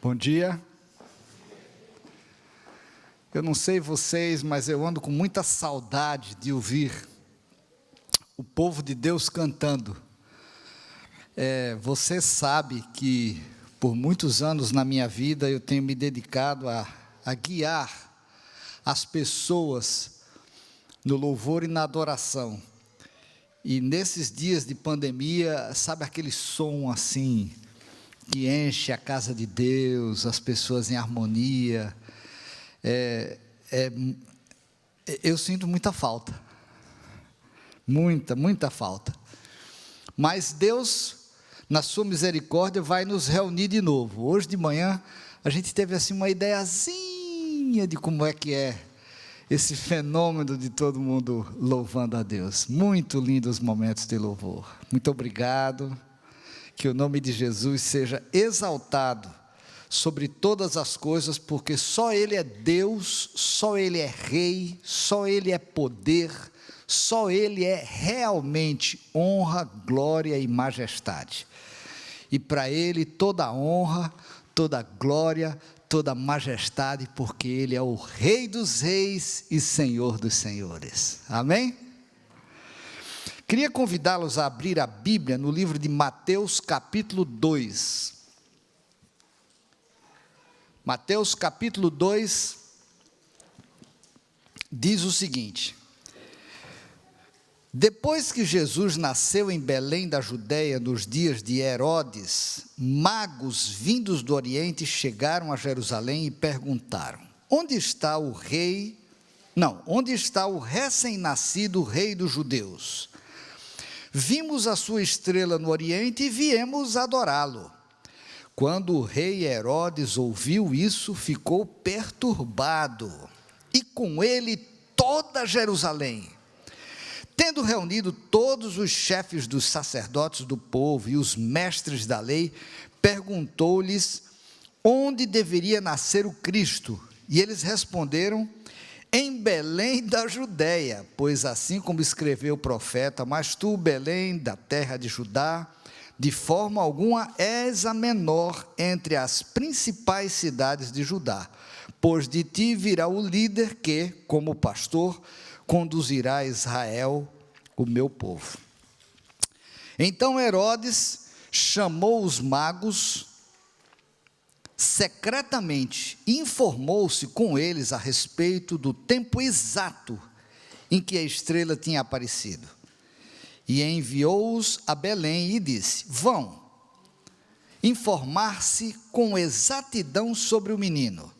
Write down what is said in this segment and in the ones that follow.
Bom dia. Eu não sei vocês, mas eu ando com muita saudade de ouvir o povo de Deus cantando. Você sabe que por muitos anos na minha vida eu tenho me dedicado a guiar as pessoas no louvor e na adoração. E nesses dias de pandemia, sabe aquele som assim, que enche a casa de Deus, as pessoas em harmonia. Eu sinto muita falta, muita falta. Mas Deus, na sua misericórdia, vai nos reunir de novo. Hoje de manhã, a gente teve assim uma ideiazinha de como é que é esse fenômeno de todo mundo louvando a Deus. Muito lindos momentos de louvor. Muito obrigado. Que o nome de Jesus seja exaltado sobre todas as coisas, porque só Ele é Deus, só Ele é Rei, só Ele é poder, só Ele é realmente honra, glória e majestade. E para Ele toda honra, toda glória, toda majestade, porque Ele é o Rei dos reis e Senhor dos senhores. Amém? Queria convidá-los a abrir a Bíblia no livro de Mateus capítulo 2. Mateus capítulo 2 diz o seguinte: depois que Jesus nasceu em Belém da Judéia, nos dias de Herodes, magos vindos do Oriente chegaram a Jerusalém e perguntaram: onde está o recém-nascido rei dos judeus? Vimos a sua estrela no Oriente e viemos adorá-lo. Quando o rei Herodes ouviu isso, ficou perturbado, e com ele toda Jerusalém. Tendo reunido todos os chefes dos sacerdotes do povo e os mestres da lei, perguntou-lhes onde deveria nascer o Cristo. E eles responderam: em Belém da Judéia, pois assim como escreveu o profeta: mas tu, Belém, da terra de Judá, de forma alguma és a menor entre as principais cidades de Judá, pois de ti virá o líder que, como pastor, conduzirá a Israel, o meu povo. Então Herodes chamou os magos secretamente, informou-se com eles a respeito do tempo exato em que a estrela tinha aparecido, e enviou-os a Belém e disse: vão informar-se com exatidão sobre o menino.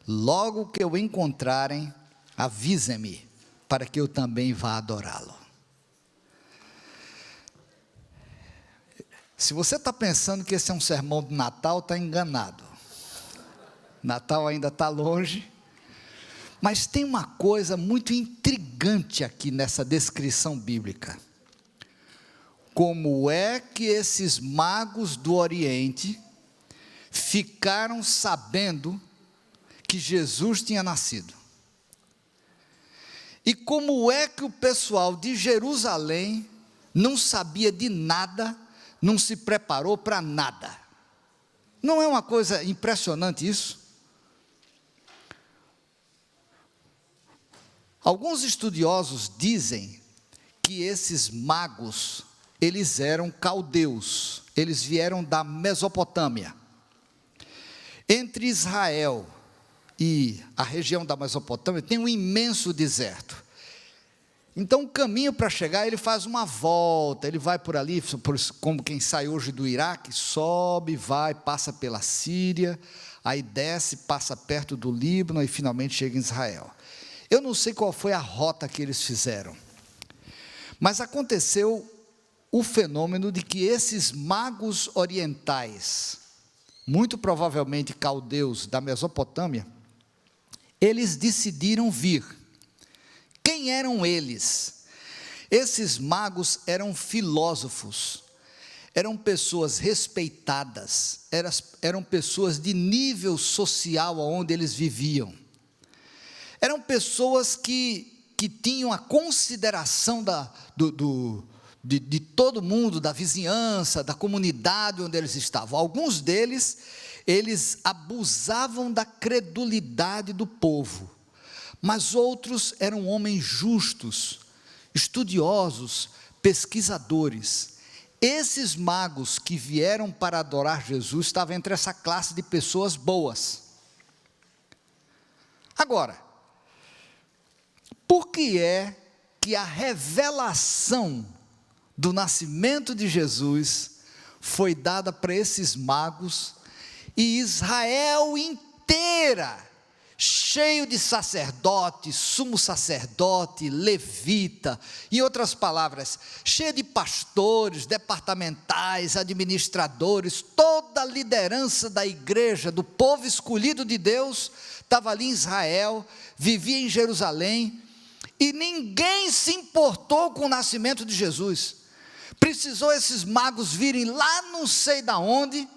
Logo que o encontrarem, avisem-me, para que eu também vá adorá-lo. Se você está pensando que esse é um sermão de Natal, está enganado. Natal ainda está longe, mas tem uma coisa muito intrigante aqui nessa descrição bíblica. Como é que esses magos do Oriente ficaram sabendo que Jesus tinha nascido? E como é que o pessoal de Jerusalém não sabia de nada, não se preparou para nada? Não é uma coisa impressionante isso? Alguns estudiosos dizem que esses magos, eles eram caldeus, eles vieram da Mesopotâmia. Entre Israel e a região da Mesopotâmia tem um imenso deserto. Então o caminho para chegar, ele faz uma volta, ele vai por ali, como quem sai hoje do Iraque, sobe, vai, passa pela Síria, aí desce, passa perto do Líbano e finalmente chega em Israel. Eu não sei qual foi a rota que eles fizeram, mas aconteceu o fenômeno de que esses magos orientais, muito provavelmente caldeus da Mesopotâmia, eles decidiram vir. Quem eram eles? Esses magos eram filósofos, eram pessoas respeitadas, eram pessoas de nível social onde eles viviam. Eram pessoas que tinham a consideração de todo mundo, da vizinhança, da comunidade onde eles estavam. Alguns deles, eles abusavam da credulidade do povo, mas outros eram homens justos, estudiosos, pesquisadores. Esses magos que vieram para adorar Jesus estavam entre essa classe de pessoas boas. Agora, por que é que a revelação do nascimento de Jesus foi dada para esses magos e Israel inteira, cheio de sacerdote, sumo sacerdote, levita, em outras palavras, cheio de pastores, departamentais, administradores, toda a liderança da igreja, do povo escolhido de Deus, estava ali em Israel, vivia em Jerusalém, e ninguém se importou com o nascimento de Jesus. Precisou esses magos virem lá não sei da onde,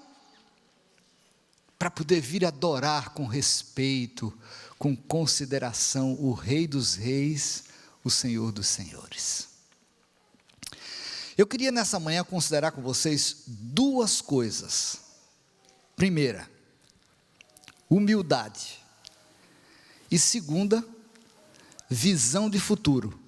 para poder vir adorar com respeito, com consideração, o Rei dos Reis, o Senhor dos Senhores. Eu queria nessa manhã considerar com vocês duas coisas. Primeira, humildade. E segunda, visão de futuro.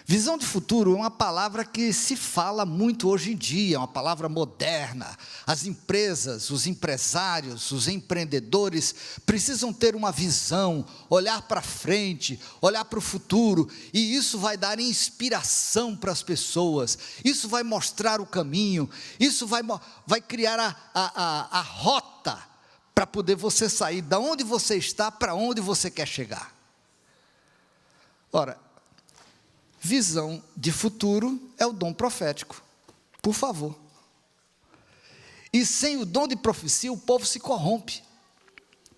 Visão de futuro é uma palavra que se fala muito hoje em dia, é uma palavra moderna. As empresas, os empresários, os empreendedores precisam ter uma visão, olhar para frente, olhar para o futuro, e isso vai dar inspiração para as pessoas, isso vai mostrar o caminho, isso vai criar a rota para poder você sair da onde você está para onde você quer chegar. Ora, visão de futuro é o dom profético, por favor. E sem o dom de profecia, o povo se corrompe.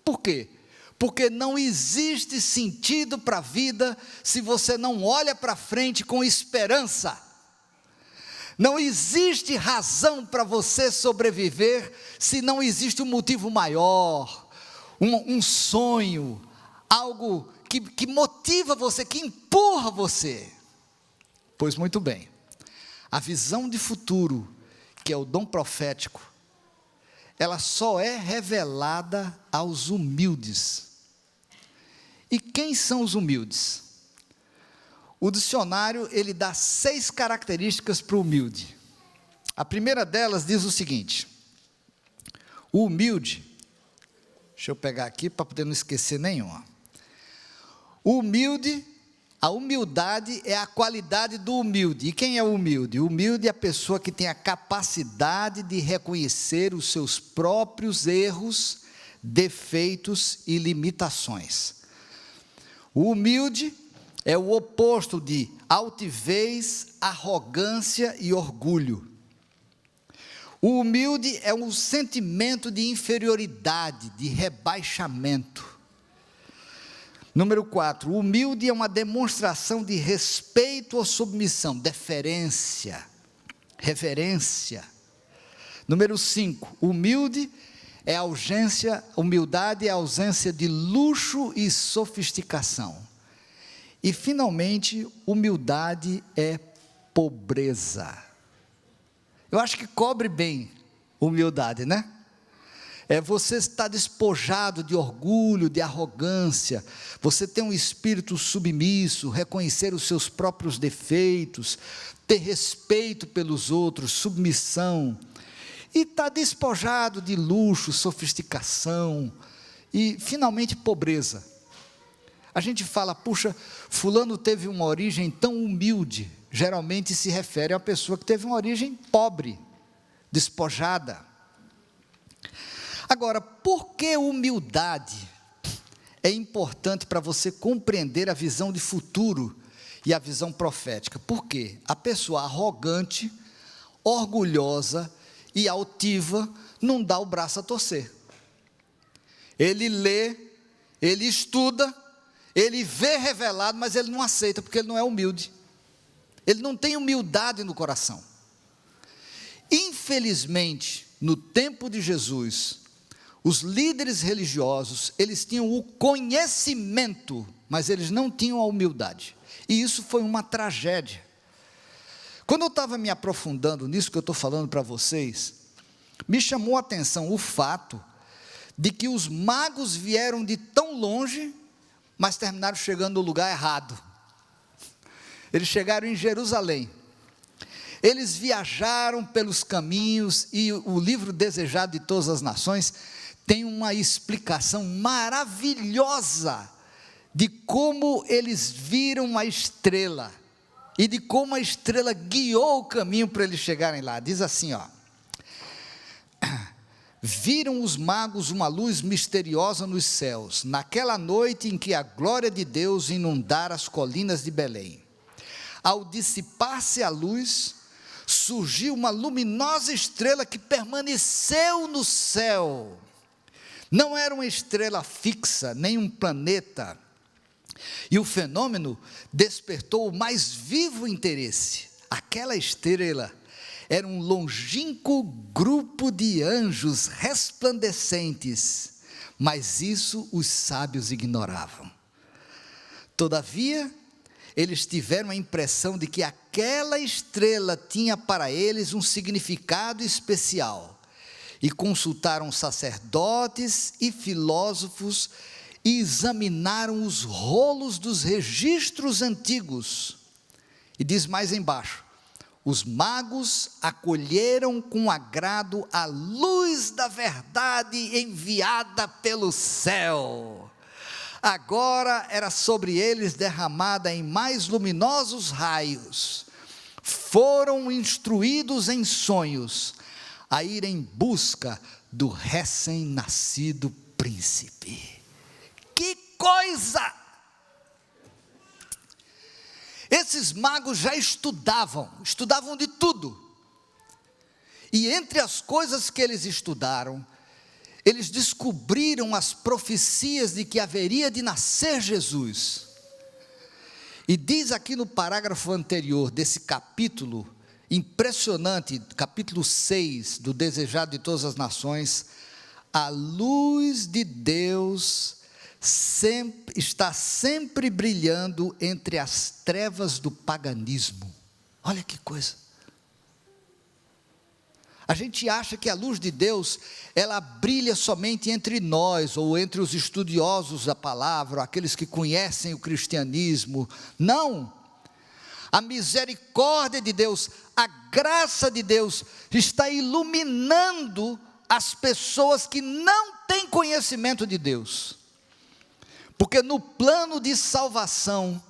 Por quê? Porque não existe sentido para a vida se você não olha para frente com esperança. Não existe razão para você sobreviver se não existe um motivo maior, um sonho, algo que motiva você, que empurra você. Pois muito bem, a visão de futuro, que é o dom profético, ela só é revelada aos humildes. E quem são os humildes? O dicionário, ele dá 6 características para o humilde. A primeira delas diz o seguinte: o humilde, deixa eu pegar aqui para poder não esquecer nenhuma. O humilde, a humildade é a qualidade do humilde. E quem é o humilde? O humilde é a pessoa que tem a capacidade de reconhecer os seus próprios erros, defeitos e limitações. O humilde é o oposto de altivez, arrogância e orgulho. O humilde é um sentimento de inferioridade, de rebaixamento. Número 4, o humilde é uma demonstração de respeito ou submissão, deferência, reverência. Número 5, humildade é a ausência de luxo e sofisticação. E finalmente, humildade é pobreza. Eu acho que cobre bem humildade, né? É você estar despojado de orgulho, de arrogância, você ter um espírito submisso, reconhecer os seus próprios defeitos, ter respeito pelos outros, submissão, e estar despojado de luxo, sofisticação, e finalmente pobreza. A gente fala, puxa, fulano teve uma origem tão humilde, geralmente se refere a uma pessoa que teve uma origem pobre, despojada. Agora, por que humildade é importante para você compreender a visão de futuro e a visão profética? Por quê? A pessoa arrogante, orgulhosa e altiva não dá o braço a torcer. Ele lê, ele estuda, ele vê revelado, mas ele não aceita, porque ele não é humilde. Ele não tem humildade no coração. Infelizmente, no tempo de Jesus, os líderes religiosos, eles tinham o conhecimento, mas eles não tinham a humildade. E isso foi uma tragédia. Quando eu estava me aprofundando nisso que eu estou falando para vocês, Me chamou a atenção o fato de que os magos vieram de tão longe, mas terminaram chegando no lugar errado. Eles chegaram em Jerusalém. Eles viajaram pelos caminhos, e o livro Desejado de Todas as Nações tem uma explicação maravilhosa de como eles viram a estrela, e de como a estrela guiou o caminho para eles chegarem lá. Diz assim, ó: viram os magos uma luz misteriosa nos céus, naquela noite em que a glória de Deus inundara as colinas de Belém. Ao dissipar-se a luz, surgiu uma luminosa estrela que permaneceu no céu. Não era uma estrela fixa, nem um planeta, e o fenômeno despertou o mais vivo interesse. Aquela estrela era um longínquo grupo de anjos resplandecentes, mas isso os sábios ignoravam. Todavia, eles tiveram a impressão de que aquela estrela tinha para eles um significado especial, e consultaram sacerdotes e filósofos, e examinaram os rolos dos registros antigos. E diz mais embaixo: os magos acolheram com agrado a luz da verdade enviada pelo céu. Agora era sobre eles derramada em mais luminosos raios. Foram instruídos em sonhos a ir em busca do recém-nascido príncipe. Que coisa! Esses magos já estudavam de tudo. E entre as coisas que eles estudaram, eles descobriram as profecias de que haveria de nascer Jesus. E diz aqui no parágrafo anterior desse capítulo impressionante, capítulo 6 do Desejado de Todas as Nações: a luz de Deus está sempre brilhando entre as trevas do paganismo. Olha que coisa! A gente acha que a luz de Deus, ela brilha somente entre nós, ou entre os estudiosos da palavra, aqueles que conhecem o cristianismo. Não! A misericórdia de Deus, a graça de Deus, está iluminando as pessoas que não têm conhecimento de Deus. Porque no plano de salvação,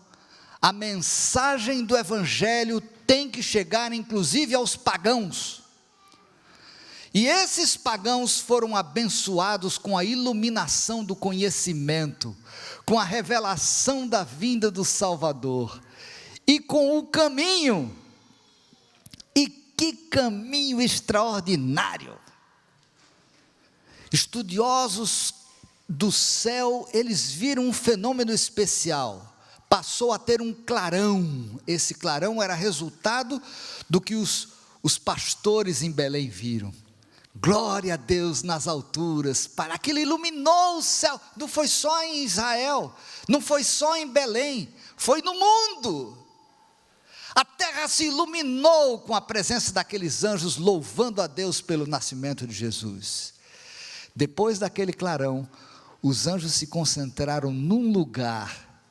a mensagem do Evangelho tem que chegar inclusive aos pagãos. E esses pagãos foram abençoados com a iluminação do conhecimento, com a revelação da vinda do Salvador, e com o caminho. E que caminho extraordinário! Estudiosos do céu, eles viram um fenômeno especial. Passou a ter um clarão. Esse clarão era resultado do que os pastores em Belém viram. Glória a Deus nas alturas, para aquilo iluminou o céu. Não foi só em Israel, não foi só em Belém, foi no mundo. A terra se iluminou com a presença daqueles anjos, louvando a Deus pelo nascimento de Jesus. Depois daquele clarão, os anjos se concentraram num lugar,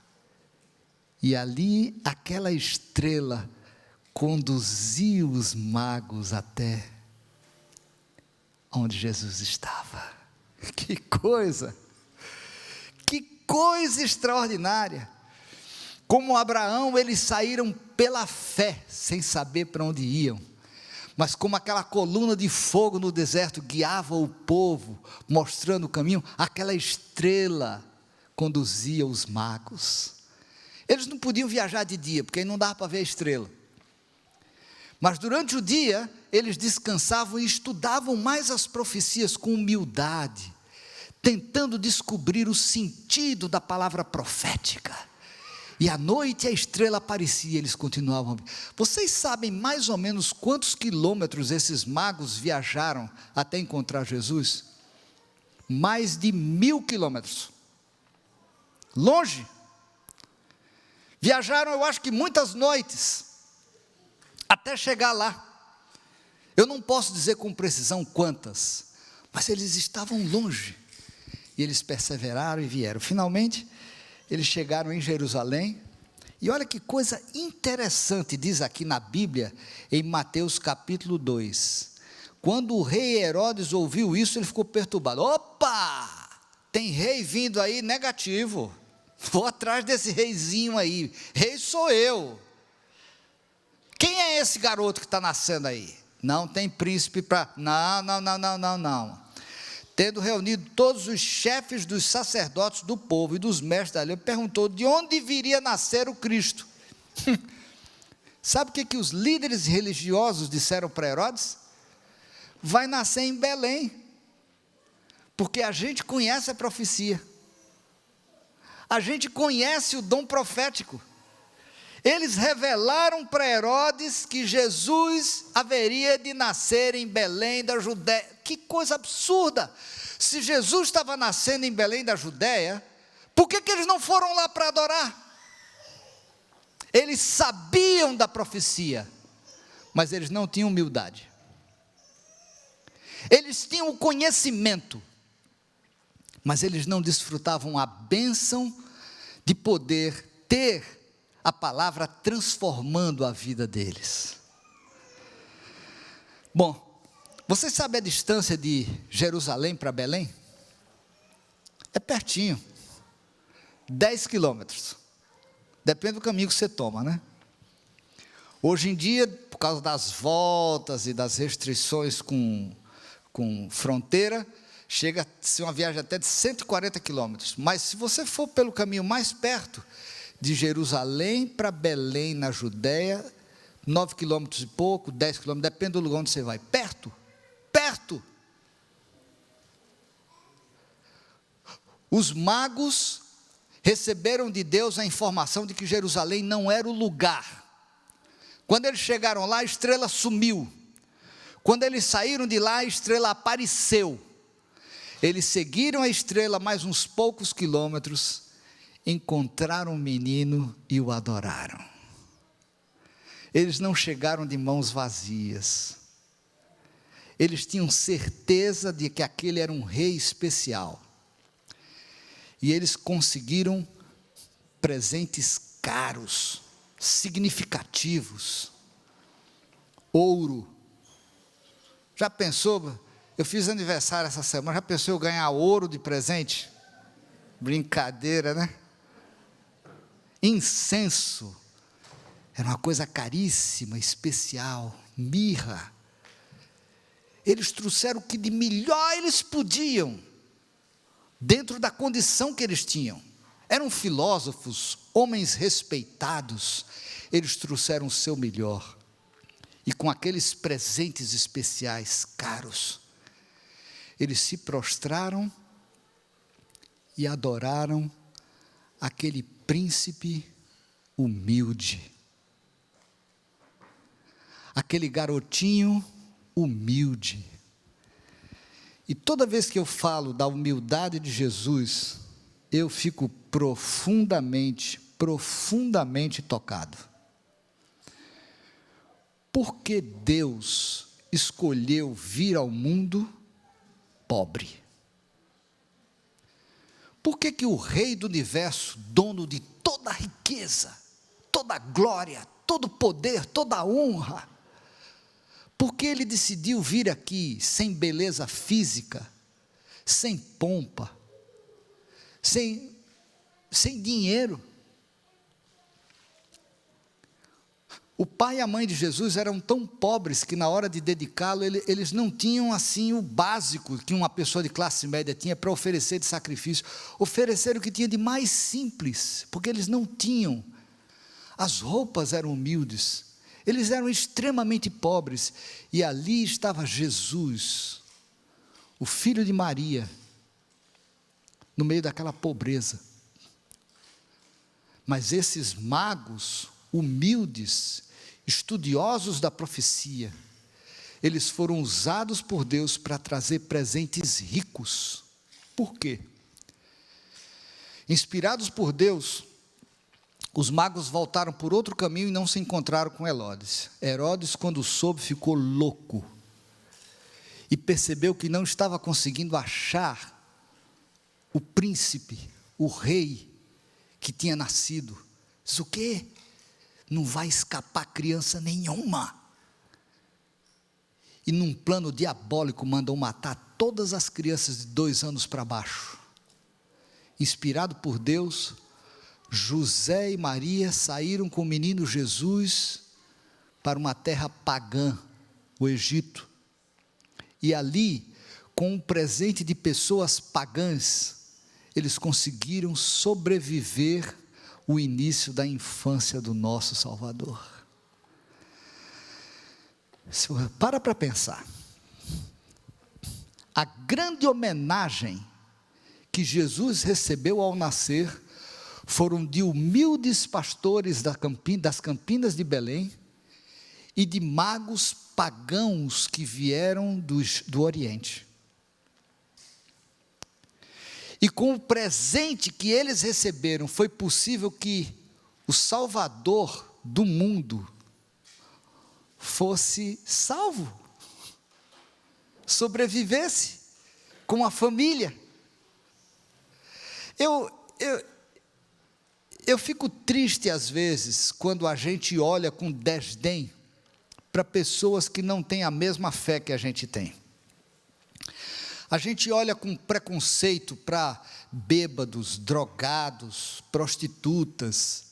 e ali aquela estrela conduziu os magos até onde Jesus estava. Que coisa extraordinária! Como Abraão, eles saíram pela fé, sem saber para onde iam, mas como aquela coluna de fogo no deserto guiava o povo, mostrando o caminho, aquela estrela conduzia os magos. Eles não podiam viajar de dia, porque aí não dava para ver a estrela, mas durante o dia, eles descansavam e estudavam mais as profecias com humildade, tentando descobrir o sentido da palavra profética. E à noite a estrela aparecia, eles continuavam. Vocês sabem mais ou menos quantos quilômetros esses magos viajaram até encontrar Jesus? Mais de 1000 quilômetros. Longe. Viajaram, eu acho que muitas noites, até chegar lá. Eu não posso dizer com precisão quantas, mas eles estavam longe. E eles perseveraram e vieram. Finalmente, eles chegaram em Jerusalém. E olha que coisa interessante, diz aqui na Bíblia, em Mateus capítulo 2. Quando o rei Herodes ouviu isso, ele ficou perturbado. Opa! Tem rei vindo aí negativo. Vou atrás desse reizinho aí. Rei sou eu. Quem é esse garoto que está nascendo aí? Não tem príncipe para... Não. Tendo reunido todos os chefes dos sacerdotes do povo e dos mestres da lei, perguntou de onde viria nascer o Cristo. Sabe o que os líderes religiosos disseram para Herodes? Vai nascer em Belém, porque a gente conhece a profecia, a gente conhece o dom profético. Eles revelaram para Herodes que Jesus haveria de nascer em Belém da Judéia. Que coisa absurda! Se Jesus estava nascendo em Belém da Judéia, por que eles não foram lá para adorar? Eles sabiam da profecia, mas eles não tinham humildade. Eles tinham o conhecimento, mas eles não desfrutavam a bênção de poder ter a palavra transformando a vida deles. Bom, vocês sabem a distância de Jerusalém para Belém? É pertinho, 10 quilômetros, depende do caminho que você toma, né? Hoje em dia, por causa das voltas e das restrições com fronteira, chega a ser uma viagem até de 140 quilômetros, mas se você for pelo caminho mais perto, de Jerusalém para Belém, na Judéia, 9 quilômetros e pouco, 10 quilômetros, depende do lugar onde você vai, perto. Os magos receberam de Deus a informação de que Jerusalém não era o lugar. Quando eles chegaram lá, a estrela sumiu. Quando eles saíram de lá, a estrela apareceu. Eles seguiram a estrela mais uns poucos quilômetros, encontraram o menino e o adoraram. Eles não chegaram de mãos vazias. Eles tinham certeza de que aquele era um rei especial. E eles conseguiram presentes caros, significativos. Ouro. Já pensou? Eu fiz aniversário essa semana, já pensou eu ganhar ouro de presente? Brincadeira, né? Incenso. Era uma coisa caríssima, especial. Mirra. Eles trouxeram o que de melhor eles podiam, dentro da condição que eles tinham. Eram filósofos, homens respeitados. Eles trouxeram o seu melhor. E com aqueles presentes especiais, caros, eles se prostraram e adoraram aquele príncipe humilde. Aquele garotinho humilde. E toda vez que eu falo da humildade de Jesus, eu fico profundamente tocado. Porque Deus escolheu vir ao mundo pobre? Por que o Rei do Universo, dono de toda a riqueza, toda a glória, todo o poder, toda a honra, por que Ele decidiu vir aqui sem beleza física, sem pompa, sem dinheiro? O pai e a mãe de Jesus eram tão pobres que na hora de dedicá-lo, eles não tinham assim o básico que uma pessoa de classe média tinha para oferecer de sacrifício. Ofereceram o que tinha de mais simples, porque eles não tinham. As roupas eram humildes, eles eram extremamente pobres, e ali estava Jesus, o filho de Maria, no meio daquela pobreza. Mas esses magos humildes, estudiosos da profecia, eles foram usados por Deus para trazer presentes ricos. Por quê? Inspirados por Deus, os magos voltaram por outro caminho e não se encontraram com Herodes. Herodes, quando soube, ficou louco. e percebeu que não estava conseguindo achar o príncipe, o rei que tinha nascido. Diz: o quê? Não vai escapar criança nenhuma. E num plano diabólico mandou matar todas as crianças de 2 anos para baixo. Inspirado por Deus, José e Maria saíram com o menino Jesus para uma terra pagã, o Egito. E ali, com um presente de pessoas pagãs, eles conseguiram sobreviver o início da infância do nosso Salvador. Para pensar. A grande homenagem que Jesus recebeu ao nascer foram de humildes pastores das campinas de Belém e de magos pagãos que vieram do Oriente. E com o presente que eles receberam, foi possível que o Salvador do mundo fosse salvo, sobrevivesse com a família. Eu fico triste às vezes, quando a gente olha com desdém para pessoas que não têm a mesma fé que a gente tem. A gente olha com preconceito para bêbados, drogados, prostitutas,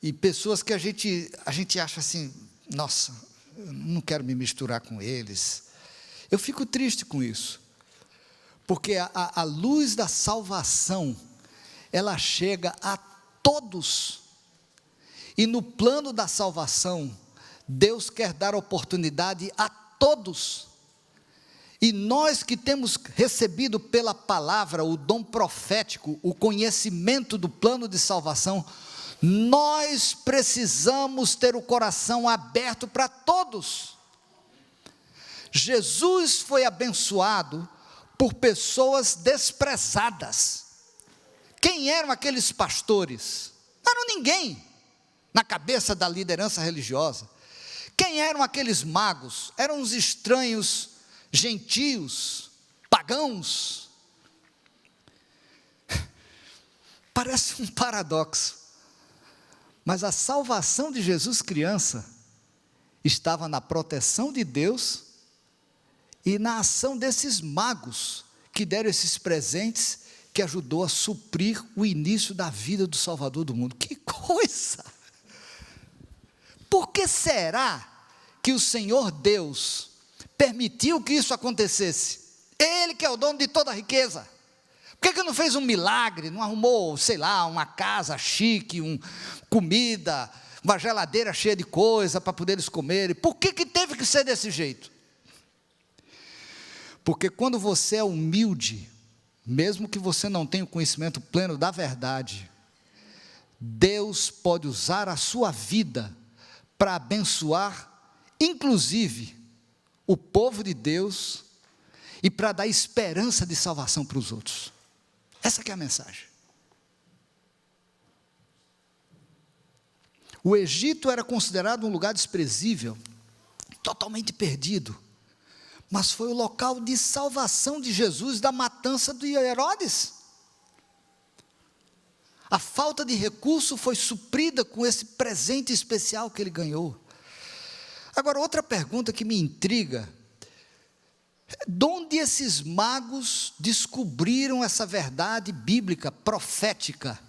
e pessoas que a gente acha assim: nossa, eu não quero me misturar com eles. Eu fico triste com isso, porque a luz da salvação, ela chega a todos, e no plano da salvação, Deus quer dar oportunidade a todos. E nós que temos recebido pela palavra o dom profético, o conhecimento do plano de salvação, nós precisamos ter o coração aberto para todos. Jesus foi abençoado por pessoas desprezadas. Quem eram aqueles pastores? Não eram ninguém na cabeça da liderança religiosa. Quem eram aqueles magos? Eram uns estranhos, gentios, pagãos. Parece um paradoxo, mas a salvação de Jesus criança estava na proteção de Deus e na ação desses magos que deram esses presentes, que ajudou a suprir o início da vida do Salvador do mundo. Que coisa! Por que será que o Senhor Deus permitiu que isso acontecesse? Ele que é o dono de toda a riqueza. Por que não fez um milagre? Não arrumou, sei lá, uma casa chique, comida, uma geladeira cheia de coisa para poder eles comerem? Por que teve que ser desse jeito? Porque quando você é humilde, mesmo que você não tenha o conhecimento pleno da verdade, Deus pode usar a sua vida para abençoar, inclusive, o povo de Deus, e para dar esperança de salvação para os outros. Essa que é a mensagem. O Egito era considerado um lugar desprezível, totalmente perdido, mas foi o local de salvação de Jesus da matança de Herodes. A falta de recurso foi suprida com esse presente especial que ele ganhou. Agora, outra pergunta que me intriga: de onde esses magos descobriram essa verdade bíblica, profética,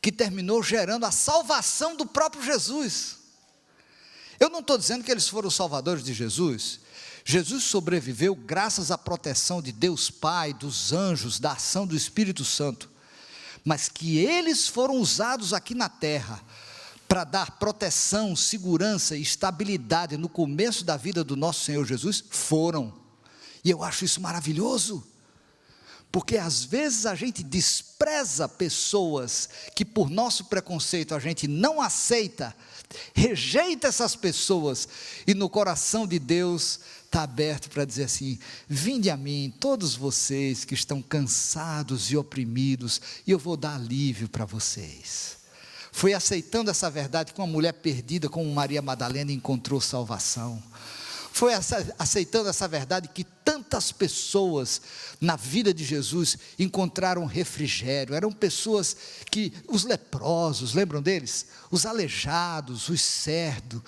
que terminou gerando a salvação do próprio Jesus? Eu não estou dizendo que eles foram os salvadores de Jesus. Jesus sobreviveu graças à proteção de Deus Pai, dos anjos, da ação do Espírito Santo, mas que eles foram usados aqui na terra para dar proteção, segurança e estabilidade no começo da vida do nosso Senhor Jesus, foram. E eu acho isso maravilhoso, porque às vezes a gente despreza pessoas que por nosso preconceito a gente não aceita, rejeita essas pessoas, e no coração de Deus está aberto para dizer assim: vinde a mim, todos vocês que estão cansados e oprimidos, e eu vou dar alívio para vocês. Foi aceitando essa verdade que uma mulher perdida como Maria Madalena encontrou salvação. Foi aceitando essa verdade que tantas pessoas na vida de Jesus encontraram refrigério. Eram pessoas que, os leprosos, lembram deles? Os aleijados, os cegos,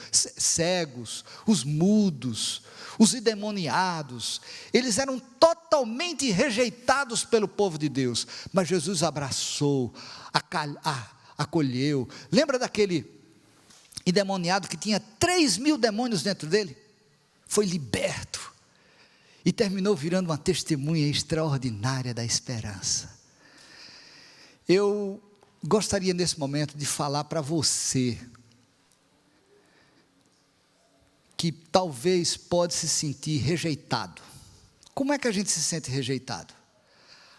os mudos, os endemoniados. Eles eram totalmente rejeitados pelo povo de Deus, mas Jesus abraçou, acolheu. Lembra daquele endemoniado que tinha 3.000 demônios dentro dele? Foi liberto e terminou virando uma testemunha extraordinária da esperança. Eu gostaria nesse momento de falar para você que talvez pode se sentir rejeitado. Como é que a gente se sente rejeitado?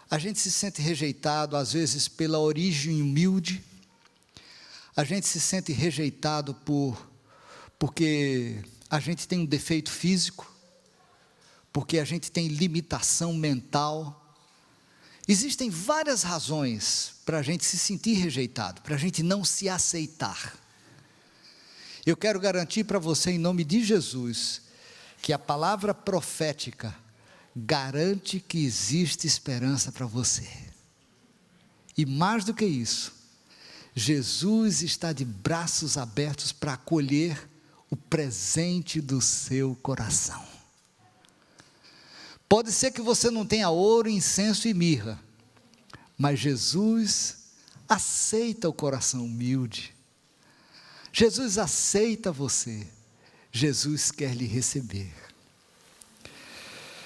A gente se sente rejeitado às vezes pela origem humilde. A gente se sente rejeitado porque a gente tem um defeito físico, porque a gente tem limitação mental. Existem várias razões para a gente se sentir rejeitado, para a gente não se aceitar. Eu quero garantir para você, em nome de Jesus, que a palavra profética garante que existe esperança para você. E mais do que isso, Jesus está de braços abertos para acolher o presente do seu coração. Pode ser que você não tenha ouro, incenso e mirra, mas Jesus aceita o coração humilde. Jesus aceita você. Jesus quer lhe receber.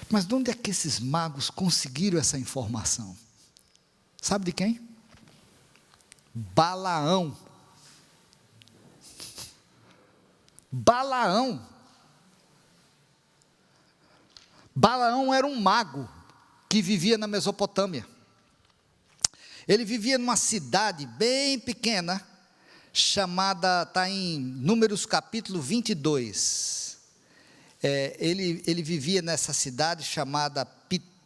Mas de onde é que esses magos conseguiram essa informação? Sabe de quem? Balaão. Balaão era um mago que vivia na Mesopotâmia. Ele vivia numa cidade bem pequena, chamada, está em Números capítulo 22. Ele vivia nessa cidade chamada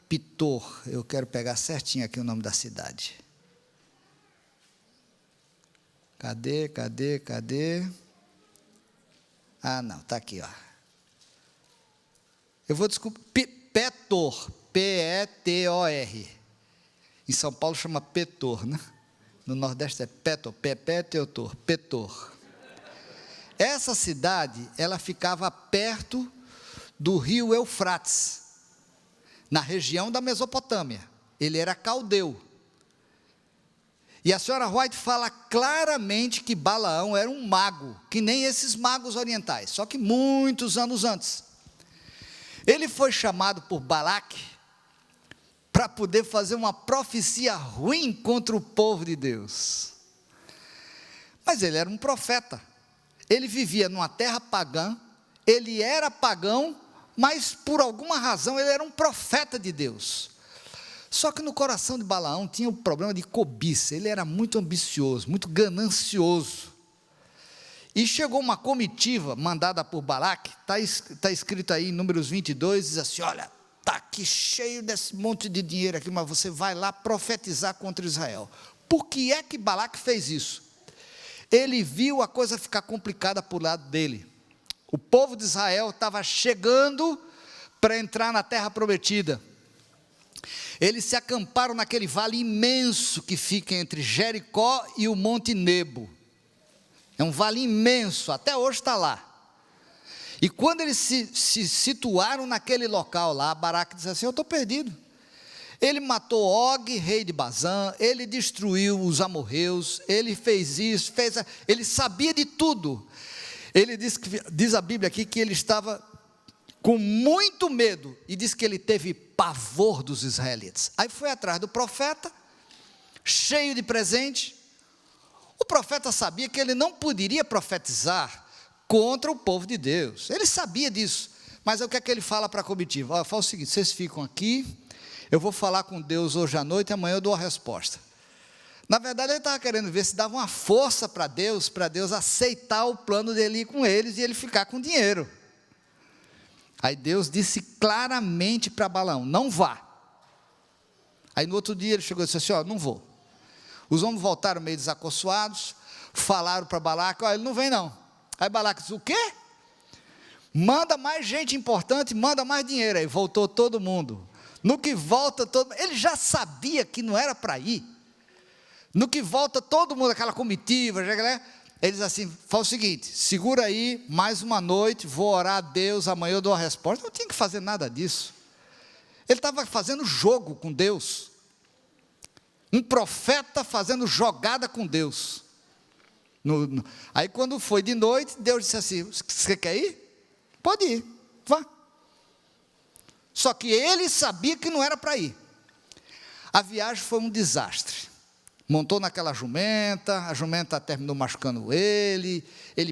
Pitor. Eu quero pegar certinho aqui o nome da cidade. Cadê? Ah, não, está aqui, ó. Eu vou desculpar. Petor, P-E-T-O-R. Em São Paulo chama Petor, né? No Nordeste é Petor, Petor. Essa cidade, ela ficava perto do rio Eufrates, na região da Mesopotâmia. Ele era caldeu. E a senhora White fala claramente que Balaão era um mago, que nem esses magos orientais, só que muitos anos antes. Ele foi chamado por Balaque para poder fazer uma profecia ruim contra o povo de Deus. Mas ele era um profeta. Ele vivia numa terra pagã, ele era pagão, mas por alguma razão ele era um profeta de Deus. Só que no coração de Balaão tinha o problema de cobiça. Ele era muito ambicioso, muito ganancioso. E chegou uma comitiva mandada por Balaque, está escrito aí em Números 22, diz assim: olha, está aqui cheio desse monte de dinheiro aqui, mas você vai lá profetizar contra Israel. Por que é que Balaque fez isso? Ele viu a coisa ficar complicada por lado dele. O povo de Israel estava chegando para entrar na terra prometida. Eles se acamparam naquele vale imenso que fica entre Jericó e o Monte Nebo. É um vale imenso, até hoje está lá. E quando eles se situaram naquele local lá, Balaque disse assim: eu estou perdido. Ele matou Og, rei de Bazã, ele destruiu os amorreus, ele fez isso, ele sabia de tudo. Ele diz a Bíblia aqui que ele estava com muito medo, e diz que ele teve pavor dos israelitas. Aí foi atrás do profeta, cheio de presente. O profeta sabia que ele não poderia profetizar contra o povo de Deus, ele sabia disso, mas o que é que ele fala para a comitiva? Olha, fala o seguinte: vocês ficam aqui, eu vou falar com Deus hoje à noite, e amanhã eu dou a resposta. Na verdade ele estava querendo ver se dava uma força para Deus aceitar o plano dele ir com eles, e ele ficar com dinheiro. Aí Deus disse claramente para Balaão: não vá. Aí no outro dia ele chegou e disse assim: ó, não vou. Os homens voltaram meio desacorçoados, falaram para Balaque: ó, ele não vem não. Aí Balaque disse: o quê? Manda mais gente importante, manda mais dinheiro. Aí voltou todo mundo. No que volta todo mundo, ele já sabia que não era para ir. No que volta todo mundo, aquela comitiva, ele diz assim, faz o seguinte, segura aí, mais uma noite, vou orar a Deus, amanhã eu dou a resposta. Não tinha que fazer nada disso. Ele estava fazendo jogo com Deus. Um profeta fazendo jogada com Deus. Aí quando foi de noite, Deus disse assim, você quer ir? Pode ir, vá. Só que ele sabia que não era para ir. A viagem foi um desastre. Montou naquela a jumenta terminou machucando ele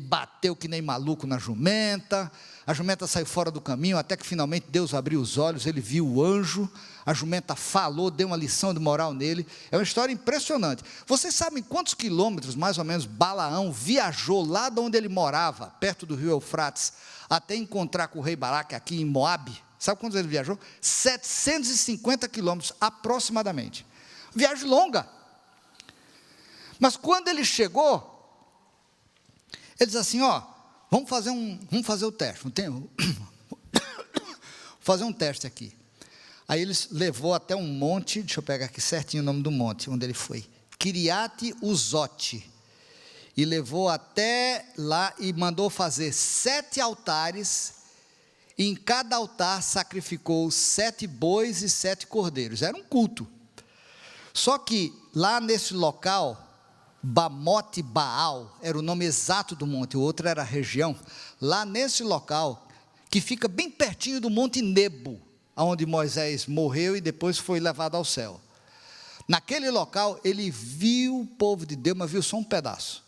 bateu que nem maluco na jumenta, a jumenta saiu fora do caminho, até que finalmente Deus abriu os olhos, ele viu o anjo, a jumenta falou, deu uma lição de moral nele. É uma história impressionante. Vocês sabem quantos quilômetros, mais ou menos, Balaão viajou lá de onde ele morava, perto do rio Eufrates, até encontrar com o rei Balaque aqui em Moabe? Sabe quantos ele viajou? 750 quilômetros, aproximadamente. Viagem longa. Mas quando ele chegou, ele diz assim, vamos fazer o teste, fazer um teste aqui. Aí ele levou até um monte, deixa eu pegar aqui certinho o nome do monte, onde ele foi, Kiriate Uzote, e levou até lá e mandou fazer 7 altares, e em cada altar sacrificou 7 bois e 7 cordeiros, era um culto. Só que lá nesse local, Bamote Baal, era o nome exato do monte, o outro era a região, lá nesse local, que fica bem pertinho do Monte Nebo, onde Moisés morreu e depois foi levado ao céu. Naquele local, ele viu o povo de Deus, mas viu só um pedaço.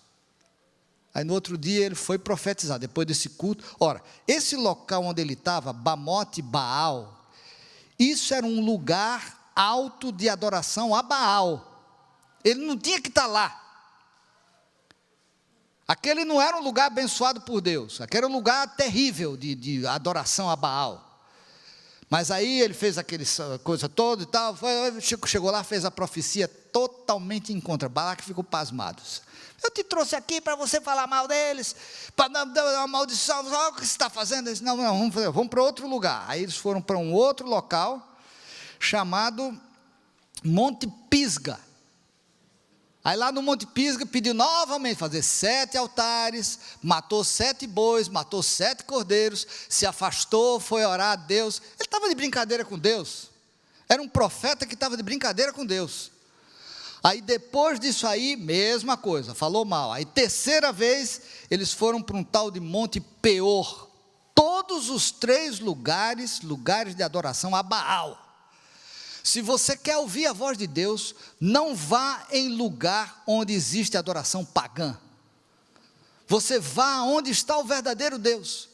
Aí no outro dia ele foi profetizar, depois desse culto. Ora, esse local onde ele estava, Bamote Baal, isso era um lugar alto de adoração a Baal. Ele não tinha que estar lá. Aquele não era um lugar abençoado por Deus, aquele era um lugar terrível de adoração a Baal. Mas aí ele fez aquela coisa toda e tal, chegou lá, fez a profecia totalmente em contra. Balaque ficou pasmado. Eu te trouxe aqui para você falar mal deles, para dar uma maldição, olha o que você está fazendo. Ele disse, não, vamos para outro lugar. Aí eles foram para um outro local, chamado Monte Pisga. Aí lá no Monte Pisga pediu novamente fazer 7 altares, matou 7 bois, matou 7 cordeiros, se afastou, foi orar a Deus. Ele estava de brincadeira com Deus, era um profeta que estava de brincadeira com Deus. Aí depois disso aí, mesma coisa, falou mal. Aí terceira vez, eles foram para um tal de Monte Peor, todos os 3 lugares de adoração a Baal. Se você quer ouvir a voz de Deus, não vá em lugar onde existe adoração pagã. Você vá onde está o verdadeiro Deus.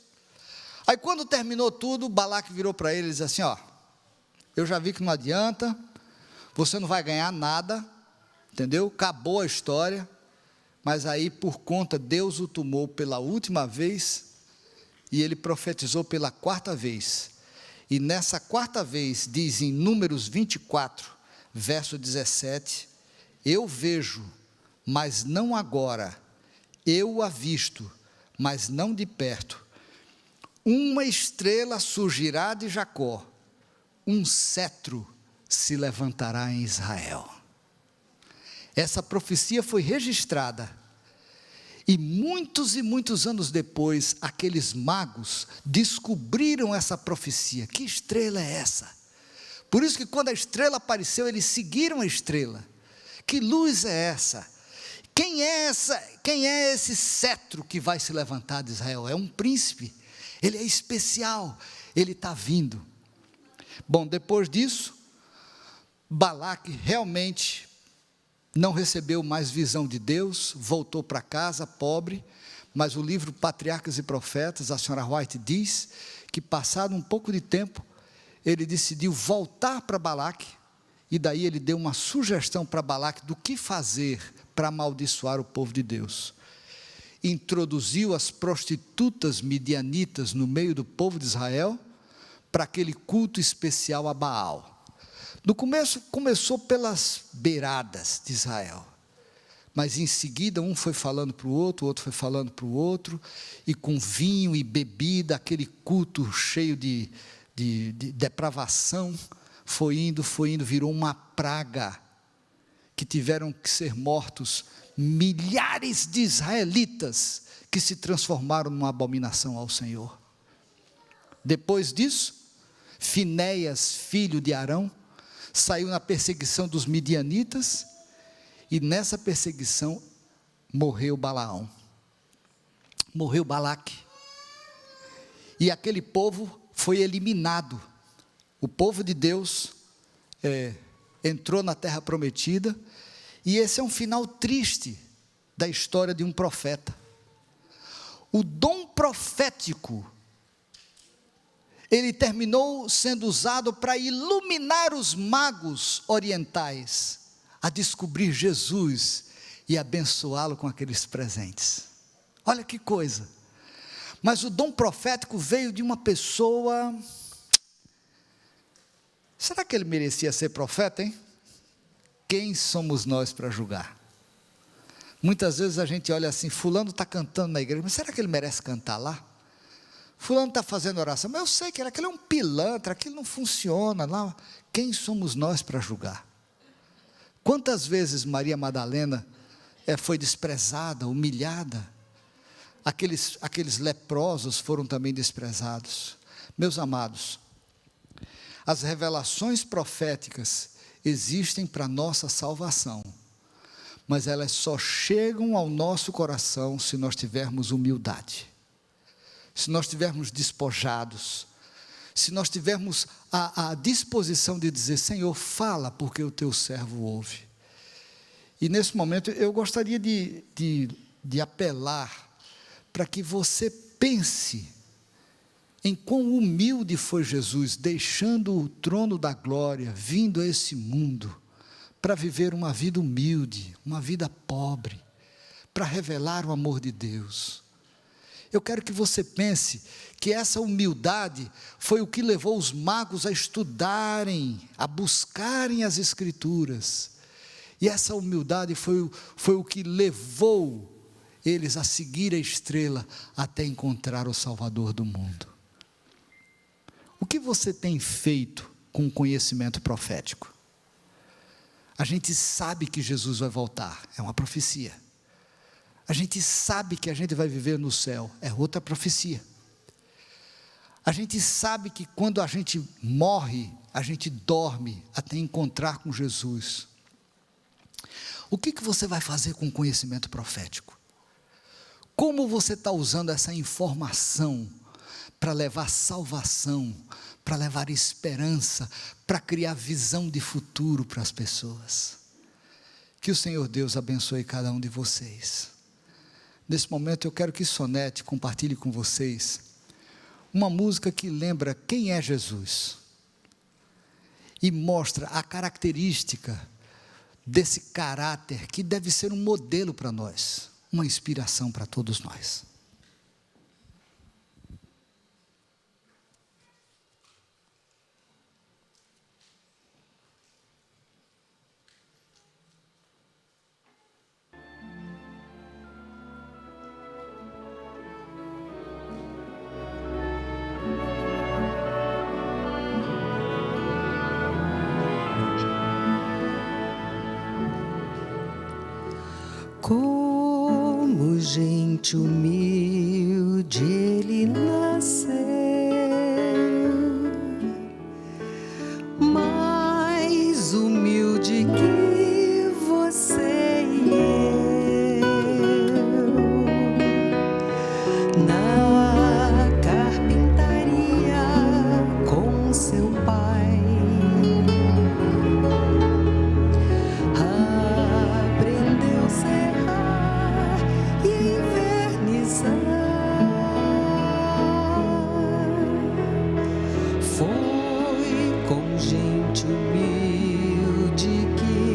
Aí quando terminou tudo, Balaque virou para ele e disse assim, eu já vi que não adianta, você não vai ganhar nada, entendeu? Acabou a história, mas aí por conta, Deus o tomou pela última vez, e ele profetizou pela 4ª vez. E nessa 4ª vez, diz em Números 24, verso 17, eu vejo, mas não agora, eu o avisto, mas não de perto, uma estrela surgirá de Jacó, um cetro se levantará em Israel. Essa profecia foi registrada, e muitos anos depois, aqueles magos descobriram essa profecia. Que estrela é essa? Por isso que quando a estrela apareceu, eles seguiram a estrela. Que luz é essa? Quem é esse cetro que vai se levantar de Israel? É um príncipe, ele é especial, ele está vindo. Bom, depois disso, Balaque realmente não recebeu mais visão de Deus, voltou para casa pobre, mas o livro Patriarcas e Profetas, a senhora White diz, que passado um pouco de tempo, ele decidiu voltar para Balaque, e daí ele deu uma sugestão para Balaque do que fazer para amaldiçoar o povo de Deus. Introduziu as prostitutas midianitas no meio do povo de Israel, para aquele culto especial a Baal. No começo, começou pelas beiradas de Israel, Mas em seguida um foi falando para o outro foi falando para o outro, e com vinho e bebida, aquele culto cheio de depravação, foi indo, virou uma praga, que tiveram que ser mortos milhares de israelitas, que se transformaram numa abominação ao Senhor. Depois disso, Finéias, filho de Arão, saiu na perseguição dos midianitas, e nessa perseguição morreu Balaão, morreu Balaque, e aquele povo foi eliminado. O povo de Deus entrou na terra prometida, e esse é um final triste da história de um profeta. O dom profético, ele terminou sendo usado para iluminar os magos orientais a descobrir Jesus e abençoá-lo com aqueles presentes. Olha que coisa. Mas o dom profético veio de uma pessoa. Será que ele merecia ser profeta, hein? Quem somos nós para julgar? Muitas vezes a gente olha assim, fulano está cantando na igreja, mas será que ele merece cantar lá? Fulano está fazendo oração, mas eu sei que aquele é um pilantra, aquilo não funciona lá. Quem somos nós para julgar? Quantas vezes Maria Madalena foi desprezada, humilhada? Aqueles leprosos foram também desprezados. Meus amados, as revelações proféticas existem para nossa salvação, mas elas só chegam ao nosso coração se nós tivermos humildade, se nós estivermos despojados, se nós tivermos a disposição de dizer: Senhor, fala, porque o teu servo ouve. E nesse momento eu gostaria de apelar para que você pense em quão humilde foi Jesus, deixando o trono da glória, vindo a esse mundo, para viver uma vida humilde, uma vida pobre, para revelar o amor de Deus. Eu quero que você pense que essa humildade foi o que levou os magos a estudarem, a buscarem as Escrituras, e essa humildade foi o que levou eles a seguir a estrela, até encontrar o Salvador do mundo. O que você tem feito com o conhecimento profético? A gente sabe que Jesus vai voltar, é uma profecia. A gente sabe que a gente vai viver no céu, é outra profecia. A gente sabe que quando a gente morre, a gente dorme até encontrar com Jesus. O que você vai fazer com o conhecimento profético? Como você está usando essa informação para levar salvação, para levar esperança, para criar visão de futuro para as pessoas? Que o Senhor Deus abençoe cada um de vocês. Nesse momento eu quero que Sonete compartilhe com vocês uma música que lembra quem é Jesus e mostra a característica desse caráter que deve ser um modelo para nós, uma inspiração para todos nós. Como gente humilde ele nasceu, mais humilde que você e eu, na carpintaria com seu pai. Foi com gente humilde que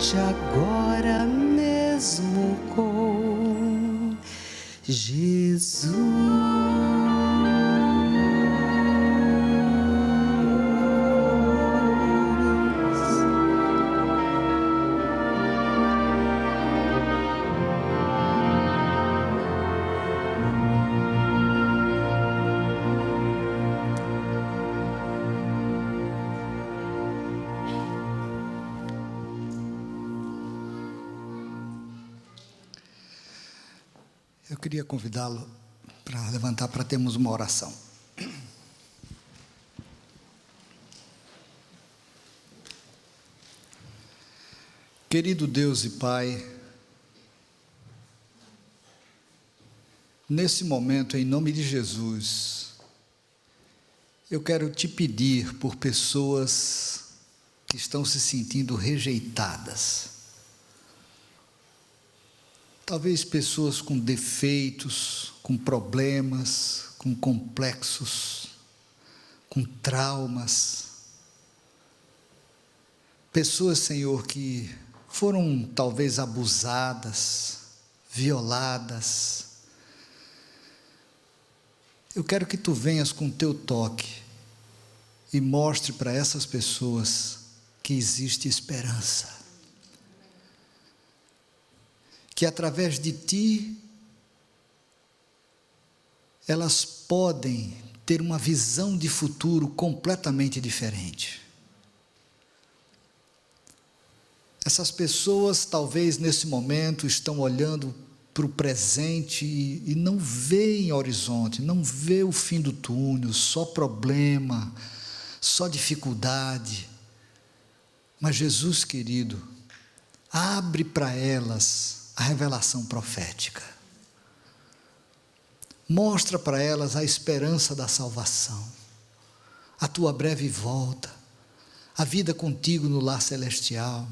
conte agora mesmo com Jesus. Eu queria convidá-lo para levantar para termos uma oração. Querido Deus e Pai, nesse momento, em nome de Jesus, eu quero te pedir por pessoas que estão se sentindo rejeitadas. Talvez pessoas com defeitos, com problemas, com complexos, com traumas. Pessoas, Senhor, que foram talvez abusadas, violadas. Eu quero que Tu venhas com Teu toque e mostre para essas pessoas que existe esperança. Que através de Ti, elas podem ter uma visão de futuro completamente diferente. Essas pessoas, talvez nesse momento, estão olhando para o presente e não veem horizonte, não vê o fim do túnel, só problema, só dificuldade. Mas Jesus querido, abre para elas a revelação profética. Mostra para elas a esperança da salvação, a Tua breve volta, a vida contigo no lar celestial,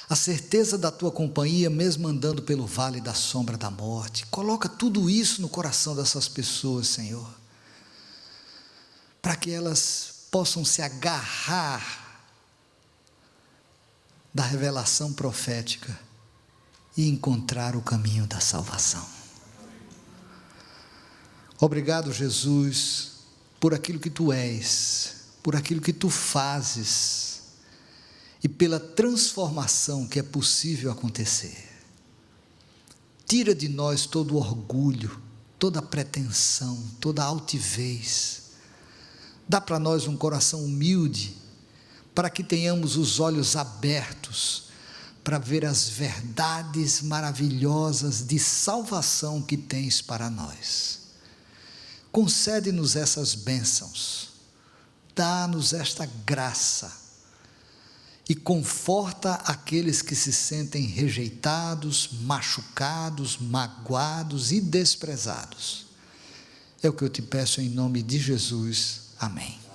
a certeza da Tua companhia mesmo andando pelo vale da sombra da morte. Coloca tudo isso no coração dessas pessoas, Senhor, para que elas possam se agarrar da revelação profética e encontrar o caminho da salvação. Obrigado, Jesus, por aquilo que Tu és, por aquilo que Tu fazes e pela transformação que é possível acontecer. Tira de nós todo o orgulho, toda a pretensão, toda a altivez. Dá para nós um coração humilde, para que tenhamos os olhos abertos para ver as verdades maravilhosas de salvação que Tens para nós. Concede-nos essas bênçãos, dá-nos esta graça e conforta aqueles que se sentem rejeitados, machucados, magoados e desprezados. É o que eu te peço em nome de Jesus. Amém.